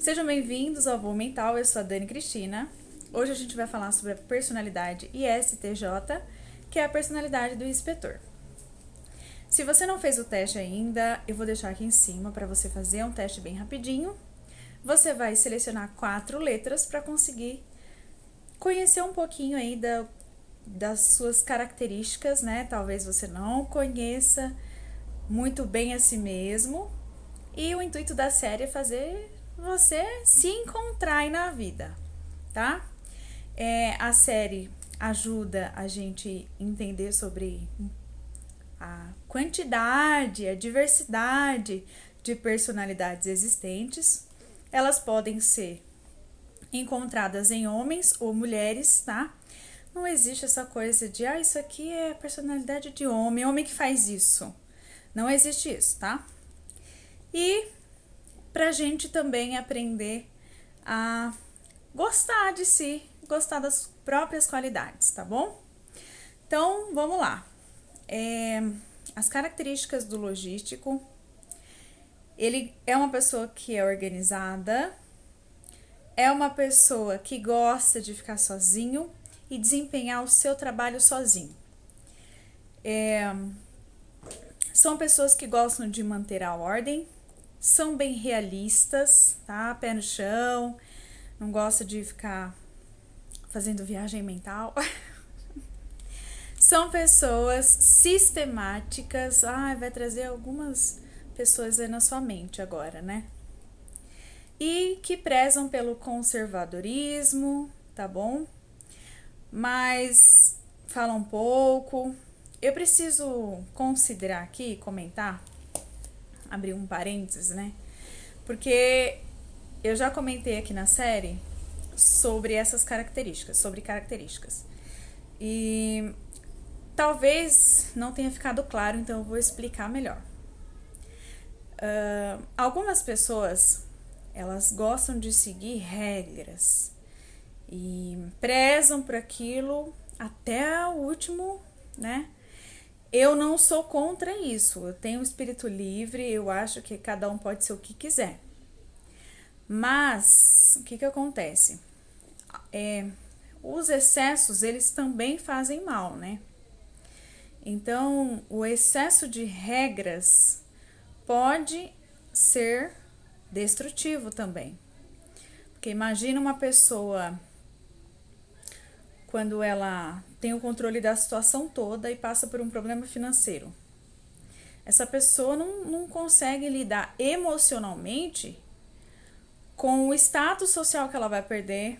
Sejam bem-vindos ao Voo Mental, eu sou a Dani Cristina. Hoje a gente vai falar sobre a personalidade ISTJ, que é a personalidade do inspetor. Se você não fez o teste ainda, eu vou deixar aqui em cima para você fazer um teste bem rapidinho. Você vai selecionar 4 letras para conseguir conhecer um pouquinho aí das suas características, né? Talvez você não conheça muito bem a si mesmo. E o intuito da série é fazer você se encontrar aí na vida, tá? A série ajuda a gente entender sobre a quantidade, a diversidade de personalidades existentes. Elas podem ser encontradas em homens ou mulheres, tá? Não existe essa coisa de, isso aqui é personalidade de homem que faz isso. Não existe isso, tá? E pra gente também aprender a gostar de si, gostar das próprias qualidades, tá bom? Então, vamos lá. As características do logístico. Ele é uma pessoa que é organizada, é uma pessoa que gosta de ficar sozinho e desempenhar o seu trabalho sozinho. São pessoas que gostam de manter a ordem, são bem realistas, tá? Pé no chão, não gosta de ficar fazendo viagem mental. São pessoas sistemáticas. Vai trazer algumas pessoas aí na sua mente agora, né? E que prezam pelo conservadorismo, tá bom? Mas falam pouco. Eu preciso considerar aqui, comentar, abrir um parênteses, né? Porque eu já comentei aqui na série sobre essas características, E talvez não tenha ficado claro, então eu vou explicar melhor. Algumas pessoas, elas gostam de seguir regras e prezam por aquilo até o último, né? Eu não sou contra isso, eu tenho um espírito livre, eu acho que cada um pode ser o que quiser. Mas, o que acontece? Os excessos, eles também fazem mal, né? Então, o excesso de regras pode ser destrutivo também. Porque imagina uma pessoa quando ela tem o controle da situação toda e passa por um problema financeiro. Essa pessoa não consegue lidar emocionalmente com o status social que ela vai perder,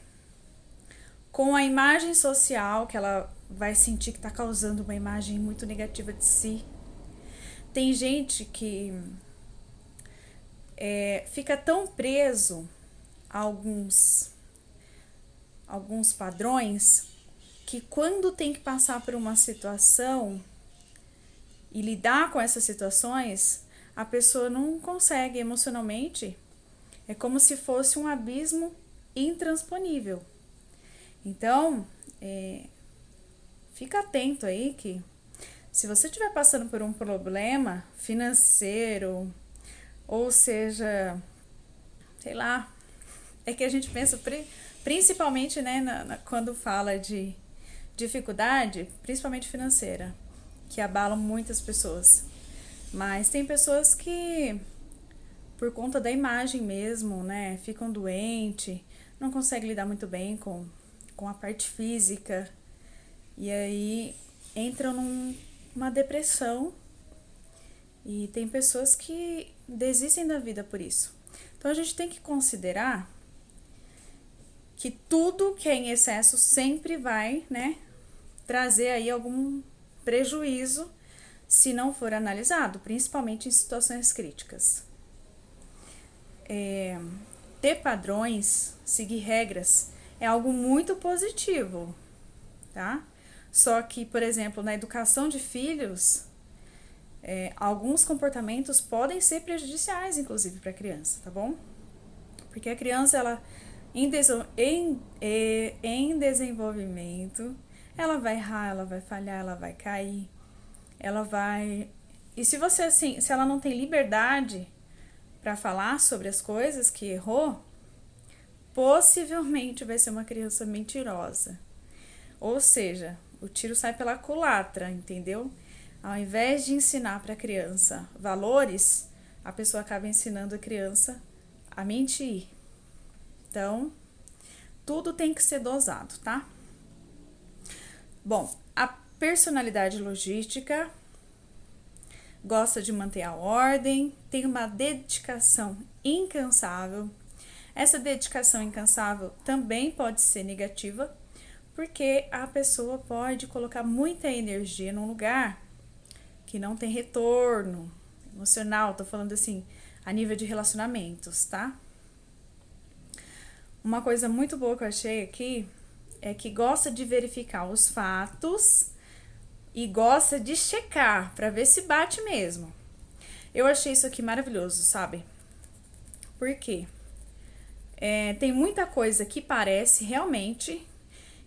com a imagem social que ela vai sentir que está causando uma imagem muito negativa de si. Tem gente que fica tão preso a alguns padrões que quando tem que passar por uma situação e lidar com essas situações, a pessoa não consegue emocionalmente. É como se fosse um abismo intransponível. Então, fica atento aí que se você estiver passando por um problema financeiro, ou seja, sei lá, é que a gente pensa principalmente, né, quando fala de dificuldade, principalmente financeira, que abalam muitas pessoas. Mas tem pessoas que, por conta da imagem mesmo, né, ficam doentes, não conseguem lidar muito bem com a parte física, e aí entram numa depressão, e tem pessoas que desistem da vida por isso. Então a gente tem que considerar que tudo que é em excesso sempre vai, né, trazer aí algum prejuízo se não for analisado, principalmente em situações críticas. Ter padrões, seguir regras, é algo muito positivo, tá? Só que, por exemplo, na educação de filhos, alguns comportamentos podem ser prejudiciais, inclusive, para a criança, tá bom? Porque a criança, ela em desenvolvimento, ela vai errar, ela vai falhar, ela vai cair, ela vai... E se você, assim, se ela não tem liberdade para falar sobre as coisas que errou, possivelmente vai ser uma criança mentirosa. Ou seja, o tiro sai pela culatra, entendeu? Ao invés de ensinar para a criança valores, a pessoa acaba ensinando a criança a mentir. Então, tudo tem que ser dosado, tá? Bom, a personalidade logística gosta de manter a ordem, tem uma dedicação incansável. Essa dedicação incansável também pode ser negativa, porque a pessoa pode colocar muita energia num lugar que não tem retorno emocional, tô falando assim, a nível de relacionamentos, tá? Uma coisa muito boa que eu achei aqui é que gosta de verificar os fatos e gosta de checar para ver se bate mesmo. Eu achei isso aqui maravilhoso, sabe? Por quê? Tem muita coisa que parece realmente,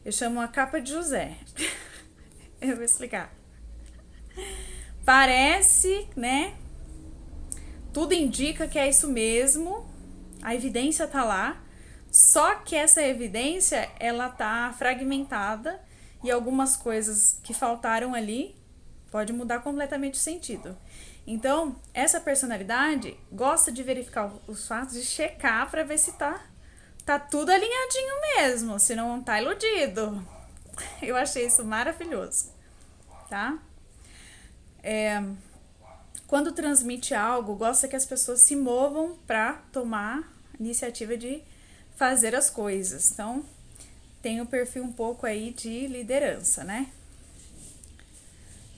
eu chamo a capa de José. Eu vou explicar. Parece, né? Tudo indica que é isso mesmo, a evidência tá lá, só que essa evidência, ela tá fragmentada e algumas coisas que faltaram ali pode mudar completamente o sentido. Então, essa personalidade gosta de verificar os fatos e checar para ver se tá tudo alinhadinho mesmo, se não tá iludido. Eu achei isso maravilhoso, tá? Quando transmite algo, gosta que as pessoas se movam para tomar iniciativa de fazer as coisas. Então, tem um perfil um pouco aí de liderança, né?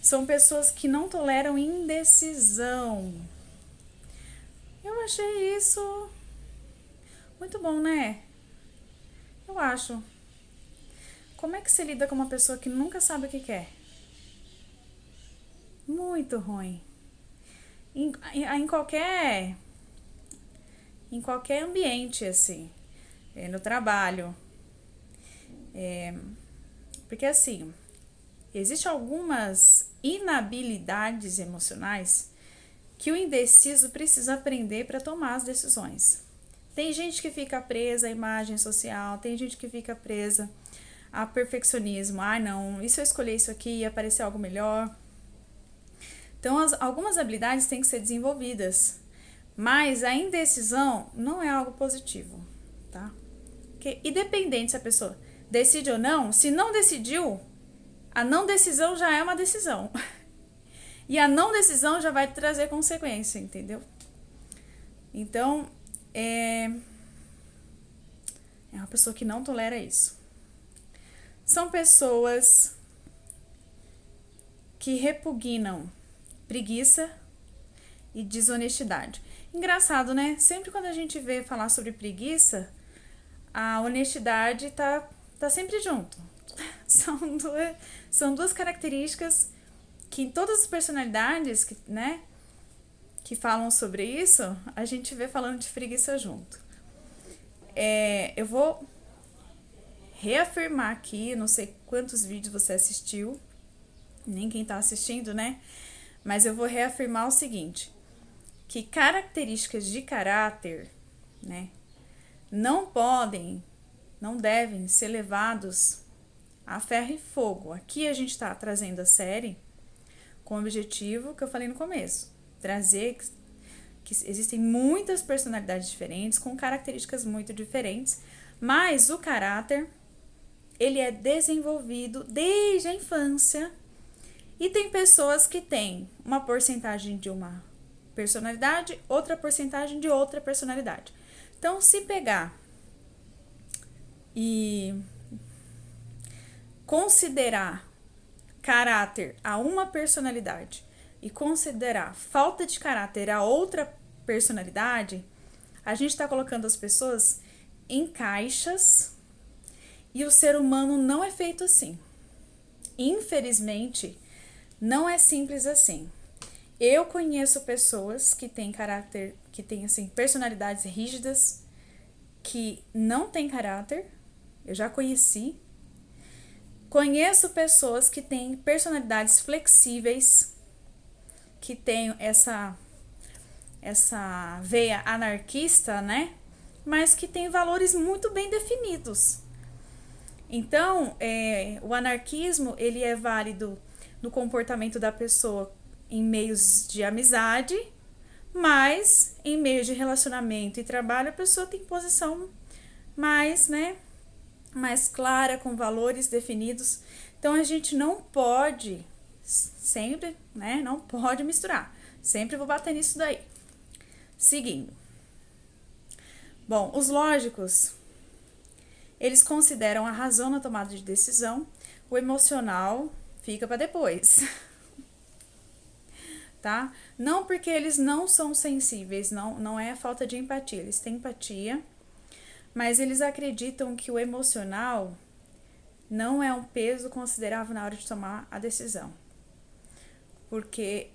São pessoas que não toleram indecisão. Eu achei isso muito bom, né? Eu acho. Como é que você lida com uma pessoa que nunca sabe o que quer? Muito ruim. Em qualquer ambiente, assim, no trabalho. Porque assim, existem algumas inabilidades emocionais que o indeciso precisa aprender para tomar as decisões. Tem gente que fica presa à imagem social, tem gente que fica presa a perfeccionismo. Ah, não, e se eu escolher isso aqui e aparecer algo melhor? Então, algumas habilidades têm que ser desenvolvidas, mas a indecisão não é algo positivo, tá? Porque, independente se a pessoa decide ou não, se não decidiu, a não decisão já é uma decisão. E a não decisão já vai trazer consequência, entendeu? Então, é uma pessoa que não tolera isso. São pessoas que repugnam preguiça e desonestidade. Engraçado, né? Sempre quando a gente vê falar sobre preguiça, a honestidade tá sempre junto. São duas características que em todas as personalidades que falam sobre isso, a gente vê falando de preguiça junto. Eu vou reafirmar aqui, não sei quantos vídeos você assistiu, nem quem tá assistindo, né? Mas eu vou reafirmar o seguinte, que características de caráter, né, não devem ser levados a ferro e fogo. Aqui a gente está trazendo a série com o objetivo que eu falei no começo, trazer que existem muitas personalidades diferentes, com características muito diferentes, mas o caráter, ele é desenvolvido desde a infância. E tem pessoas que têm uma porcentagem de uma personalidade, outra porcentagem de outra personalidade. Então, se pegar e considerar caráter a uma personalidade e considerar falta de caráter a outra personalidade, a gente está colocando as pessoas em caixas e o ser humano não é feito assim. Infelizmente, não é simples assim. Eu conheço pessoas que têm caráter, que têm assim, personalidades rígidas, que não têm caráter. Eu já conheci. Conheço pessoas que têm personalidades flexíveis, que têm essa veia anarquista, né? mas que tem valores muito bem definidos. Então, o anarquismo ele é válido no comportamento da pessoa em meios de amizade, mas em meio de relacionamento e trabalho a pessoa tem posição mais, né, mais clara, com valores definidos. Então a gente não pode sempre, né, não pode misturar. Sempre vou bater nisso daí. Seguindo. Bom, os lógicos, eles consideram a razão na tomada de decisão, o emocional fica para depois. Tá? Não porque eles não são sensíveis, não é falta de empatia, eles têm empatia, mas eles acreditam que o emocional não é um peso considerável na hora de tomar a decisão. Porque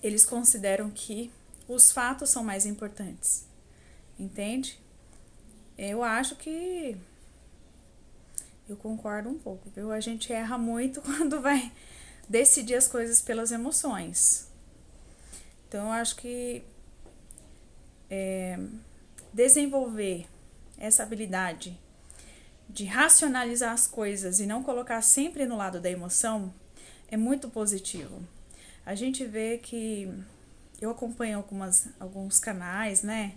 eles consideram que os fatos são mais importantes. Entende? Eu acho que eu concordo um pouco, viu? A gente erra muito quando vai decidir as coisas pelas emoções. Então, eu acho que desenvolver essa habilidade de racionalizar as coisas e não colocar sempre no lado da emoção é muito positivo. A gente vê que eu acompanho alguns canais, né,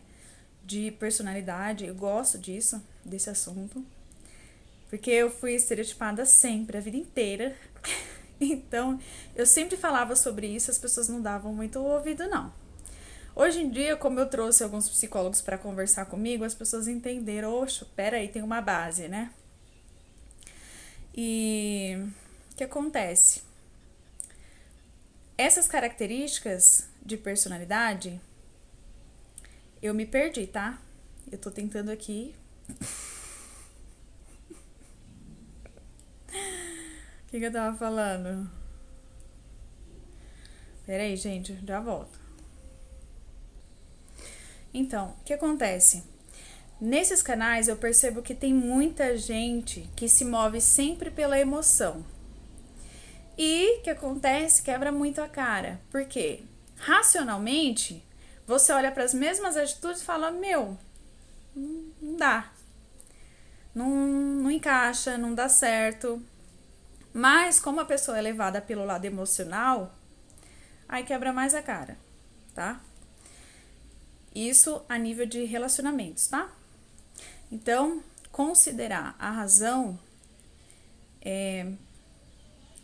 de personalidade, eu gosto desse assunto, porque eu fui estereotipada sempre, a vida inteira. Então, eu sempre falava sobre isso, as pessoas não davam muito ouvido, não. Hoje em dia, como eu trouxe alguns psicólogos para conversar comigo, as pessoas entenderam, oxe, peraí, tem uma base, né? E o que acontece? Essas características de personalidade, eu me perdi, tá? Eu tô tentando aqui. O que eu tava falando? Peraí, gente, já volto. Então, o que acontece? Nesses canais eu percebo que tem muita gente que se move sempre pela emoção. E o que acontece? Quebra muito a cara. Por quê? Racionalmente, você olha para as mesmas atitudes e fala, meu, não dá. Não encaixa, não dá certo. Mas como a pessoa é levada pelo lado emocional, aí quebra mais a cara, tá? Isso a nível de relacionamentos, tá? Então, considerar a razão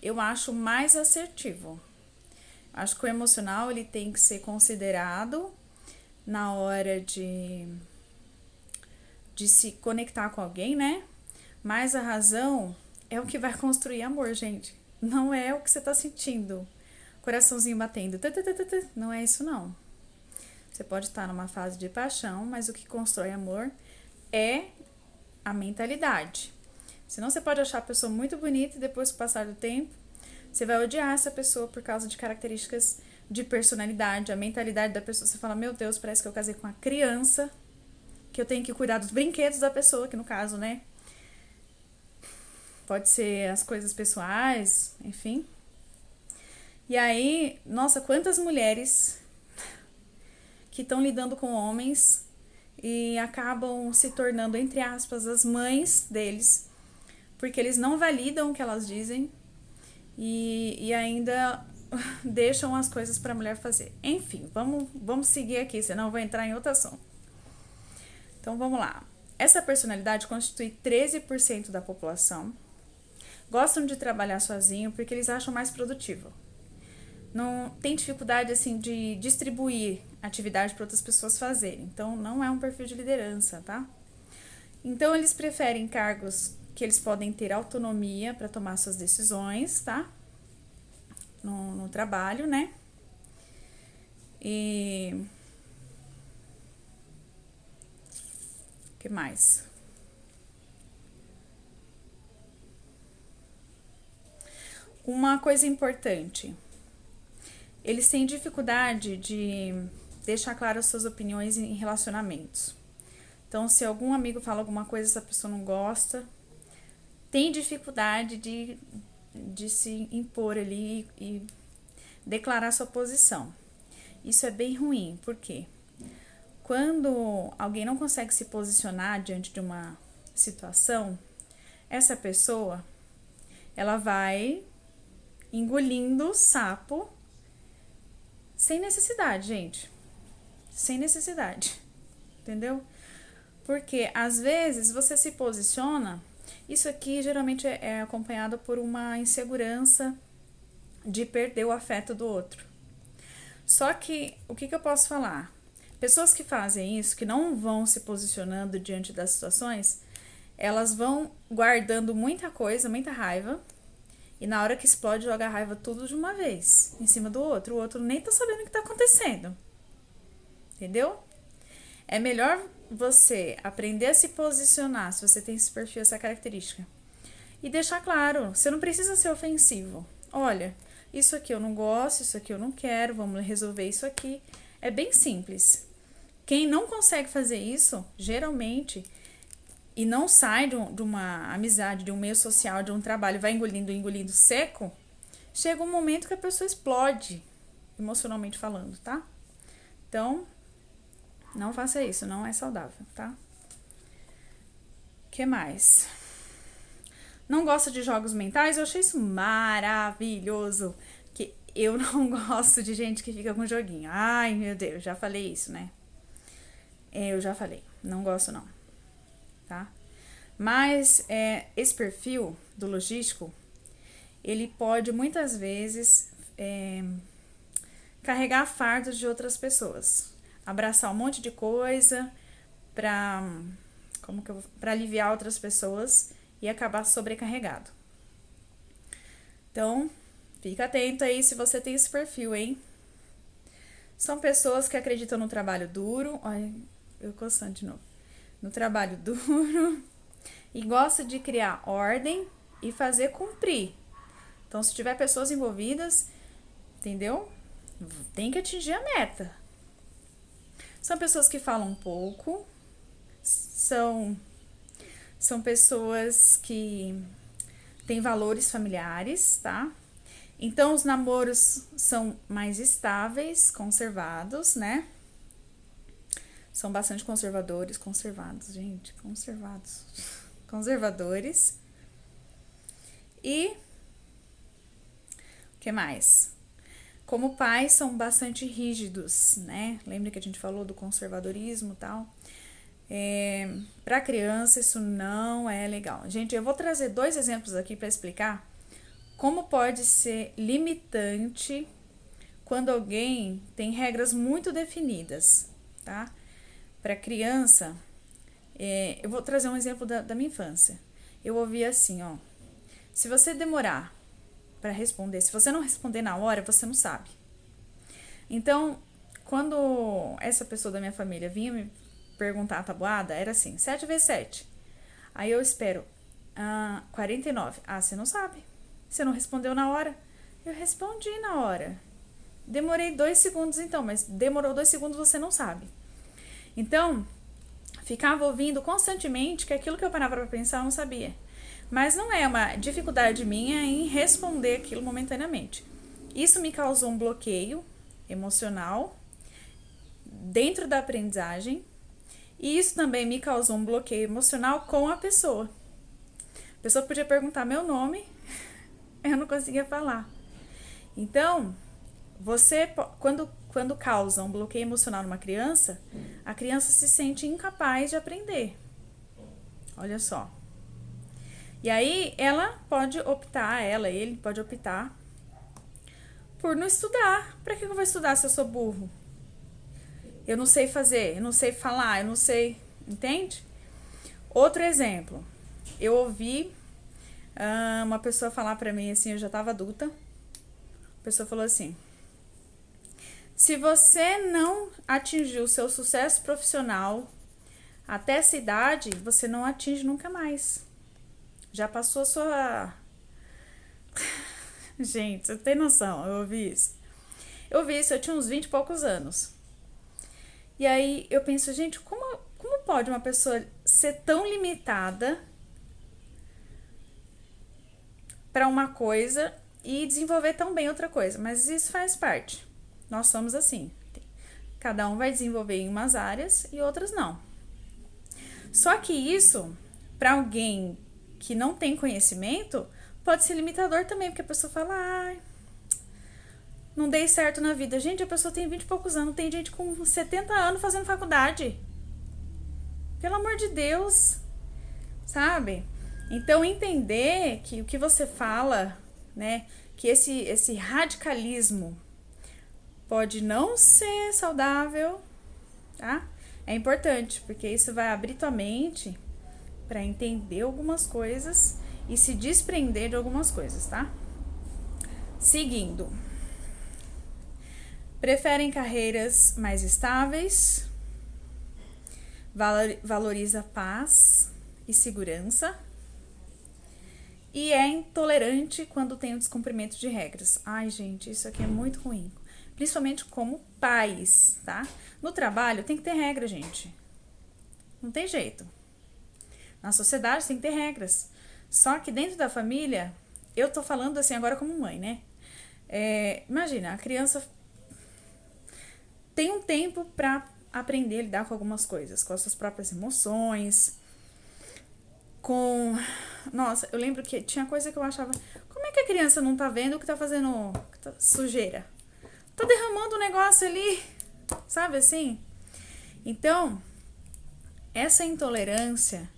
eu acho mais assertivo. Acho que o emocional ele tem que ser considerado na hora de se conectar com alguém, né? Mas a razão é o que vai construir amor, gente. Não é o que você tá sentindo. Coraçãozinho batendo. Não é isso, não. Você pode estar numa fase de paixão, mas o que constrói amor é a mentalidade. Senão você pode achar a pessoa muito bonita e depois, com o passar do tempo, você vai odiar essa pessoa por causa de características de personalidade, a mentalidade da pessoa. Você fala, meu Deus, parece que eu casei com uma criança, que eu tenho que cuidar dos brinquedos da pessoa, que no caso, né, pode ser as coisas pessoais, enfim. E aí, nossa, quantas mulheres que estão lidando com homens e acabam se tornando, entre aspas, as mães deles, porque eles não validam o que elas dizem e ainda deixam as coisas para a mulher fazer. Enfim, vamos seguir aqui, senão eu vou entrar em outra ação. Então vamos lá. Essa personalidade constitui 13% da população. Gostam de trabalhar sozinho porque eles acham mais produtivo. Não tem dificuldade assim de distribuir atividade para outras pessoas fazerem. Então não é um perfil de liderança, tá? Então eles preferem cargos que eles podem ter autonomia para tomar suas decisões, tá? No trabalho, né? E o que mais? Uma coisa importante. Eles têm dificuldade de deixar claras suas opiniões em relacionamentos. Então, se algum amigo fala alguma coisa, essa pessoa não gosta, tem dificuldade de se impor ali e declarar sua posição. Isso é bem ruim, por quê? quando alguém não consegue se posicionar diante de uma situação, essa pessoa, ela vai engolindo o sapo sem necessidade, gente. Sem necessidade. Entendeu? Porque às vezes você se posiciona, isso aqui geralmente é acompanhado por uma insegurança de perder o afeto do outro. Só que, o que eu posso falar? Pessoas que fazem isso, que não vão se posicionando diante das situações, elas vão guardando muita coisa, muita raiva, e na hora que explode, joga a raiva tudo de uma vez, em cima do outro. O outro nem tá sabendo o que tá acontecendo. Entendeu? É melhor você aprender a se posicionar, se você tem esse perfil, essa característica. E deixar claro, você não precisa ser ofensivo. Olha, isso aqui eu não gosto, isso aqui eu não quero, vamos resolver isso aqui. É bem simples. Quem não consegue fazer isso, geralmente, e não sai de uma amizade, de um meio social, de um trabalho, vai engolindo seco, chega um momento que a pessoa explode, emocionalmente falando, tá? Então, não faça isso, não é saudável, tá? O que mais? Não gosta de jogos mentais? Eu achei isso maravilhoso. Que eu não gosto de gente que fica com joguinho. Ai, meu Deus, já falei isso, né? Eu já falei, não gosto não, tá? Mas esse perfil do logístico, ele pode muitas vezes carregar fardos de outras pessoas. Abraçar um monte de coisa pra aliviar outras pessoas e acabar sobrecarregado. Então, fica atento aí se você tem esse perfil, hein? São pessoas que acreditam no trabalho duro. Olha, eu coçando de novo. No trabalho duro. E gosta de criar ordem e fazer cumprir. Então, se tiver pessoas envolvidas, entendeu? Tem que atingir a meta. São pessoas que falam pouco. São pessoas que têm valores familiares, tá? Então, os namoros são mais estáveis, conservados, né? São bastante conservadores, conservadores. E o que mais? Como pais, são bastante rígidos, né? Lembra que a gente falou do conservadorismo e tal? Para criança, isso não é legal. Gente, eu vou trazer 2 exemplos aqui para explicar como pode ser limitante quando alguém tem regras muito definidas, tá? Para criança, eu vou trazer um exemplo da minha infância. Eu ouvia assim, ó. Se você demorar para responder, se você não responder na hora, você não sabe. Então, quando essa pessoa da minha família vinha me perguntar a tabuada, era assim, 7 vezes 7. Aí eu espero, 49. Você não sabe. Você não respondeu na hora. Eu respondi na hora. Demorei 2 segundos então, mas demorou 2 segundos, você não sabe. Então, ficava ouvindo constantemente que aquilo que eu parava para pensar eu não sabia. Mas não é uma dificuldade minha em responder aquilo momentaneamente. Isso me causou um bloqueio emocional dentro da aprendizagem. E isso também me causou um bloqueio emocional com a pessoa. A pessoa podia perguntar meu nome, eu não conseguia falar. Então, você, quando causa um bloqueio emocional numa criança, a criança se sente incapaz de aprender. Olha só. E aí, ele pode optar por não estudar. Pra que eu vou estudar se eu sou burro? Eu não sei fazer, eu não sei falar, eu não sei... Entende? Outro exemplo. Eu ouvi uma pessoa falar pra mim assim, eu já tava adulta. A pessoa falou assim: se você não atingir o seu sucesso profissional até essa idade, você não atinge nunca mais. Já passou a sua... Gente, você tem noção, eu ouvi isso. Eu tinha uns 20 e poucos anos. E aí eu penso, gente, como pode uma pessoa ser tão limitada para uma coisa e desenvolver tão bem outra coisa? Mas isso faz parte. Nós somos assim. Cada um vai desenvolver em umas áreas e outras não. Só que isso, para alguém que não tem conhecimento, pode ser limitador também, porque a pessoa fala, ai, não dei certo na vida. Gente, a pessoa tem 20 e poucos anos, tem gente com 70 anos fazendo faculdade. Pelo amor de Deus, sabe? Então, entender que o que você fala, né, que esse radicalismo pode não ser saudável, tá? É importante, porque isso vai abrir tua mente para entender algumas coisas e se desprender de algumas coisas, tá? Seguindo. Preferem carreiras mais estáveis, valoriza paz e segurança e é intolerante quando tem o descumprimento de regras. Ai, gente, isso aqui é muito ruim. Principalmente como pais, tá? No trabalho tem que ter regra, gente. Não tem jeito. Na sociedade tem que ter regras. Só que dentro da família, eu tô falando assim agora como mãe, né? Imagina, a criança tem um tempo pra aprender a lidar com algumas coisas, com as suas próprias emoções, Nossa, eu lembro que tinha coisa que eu achava, como é que a criança não tá vendo que tá fazendo sujeira? Tá derramando um negócio ali, sabe assim? Então, essa intolerância,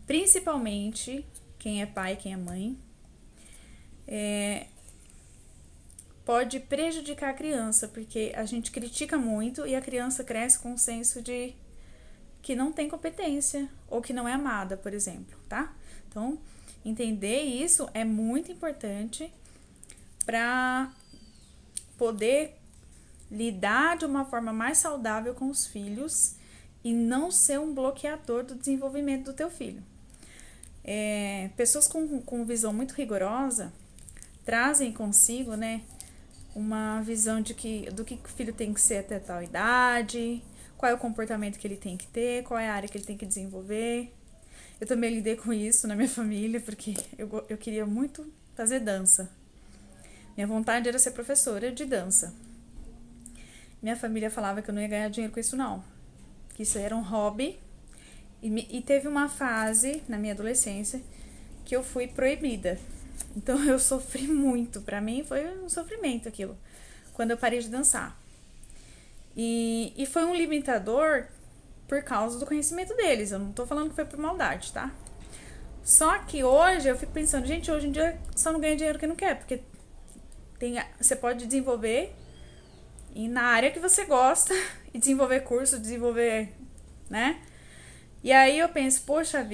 principalmente quem é pai, quem é mãe, pode prejudicar a criança, porque a gente critica muito e a criança cresce com o senso de que não tem competência ou que não é amada, por exemplo, tá? Então, entender isso é muito importante para poder lidar de uma forma mais saudável com os filhos e não ser um bloqueador do desenvolvimento do teu filho. Pessoas com visão muito rigorosa trazem consigo, né, uma visão do que o filho tem que ser até tal idade, qual é o comportamento que ele tem que ter, qual é a área que ele tem que desenvolver. Eu também lidei com isso na minha família, porque eu queria muito fazer dança. Minha vontade era ser professora de dança. Minha família falava que eu não ia ganhar dinheiro com isso não, que isso era um hobby. E teve uma fase na minha adolescência que eu fui proibida. Então eu sofri muito, pra mim foi um sofrimento aquilo, quando eu parei de dançar. E foi um limitador por causa do conhecimento deles, eu não tô falando que foi por maldade, tá? Só que hoje eu fico pensando, gente, hoje em dia só não ganha dinheiro quem não quer, porque você pode desenvolver na área que você gosta e desenvolver curso, desenvolver, né? E aí eu penso, poxa vida,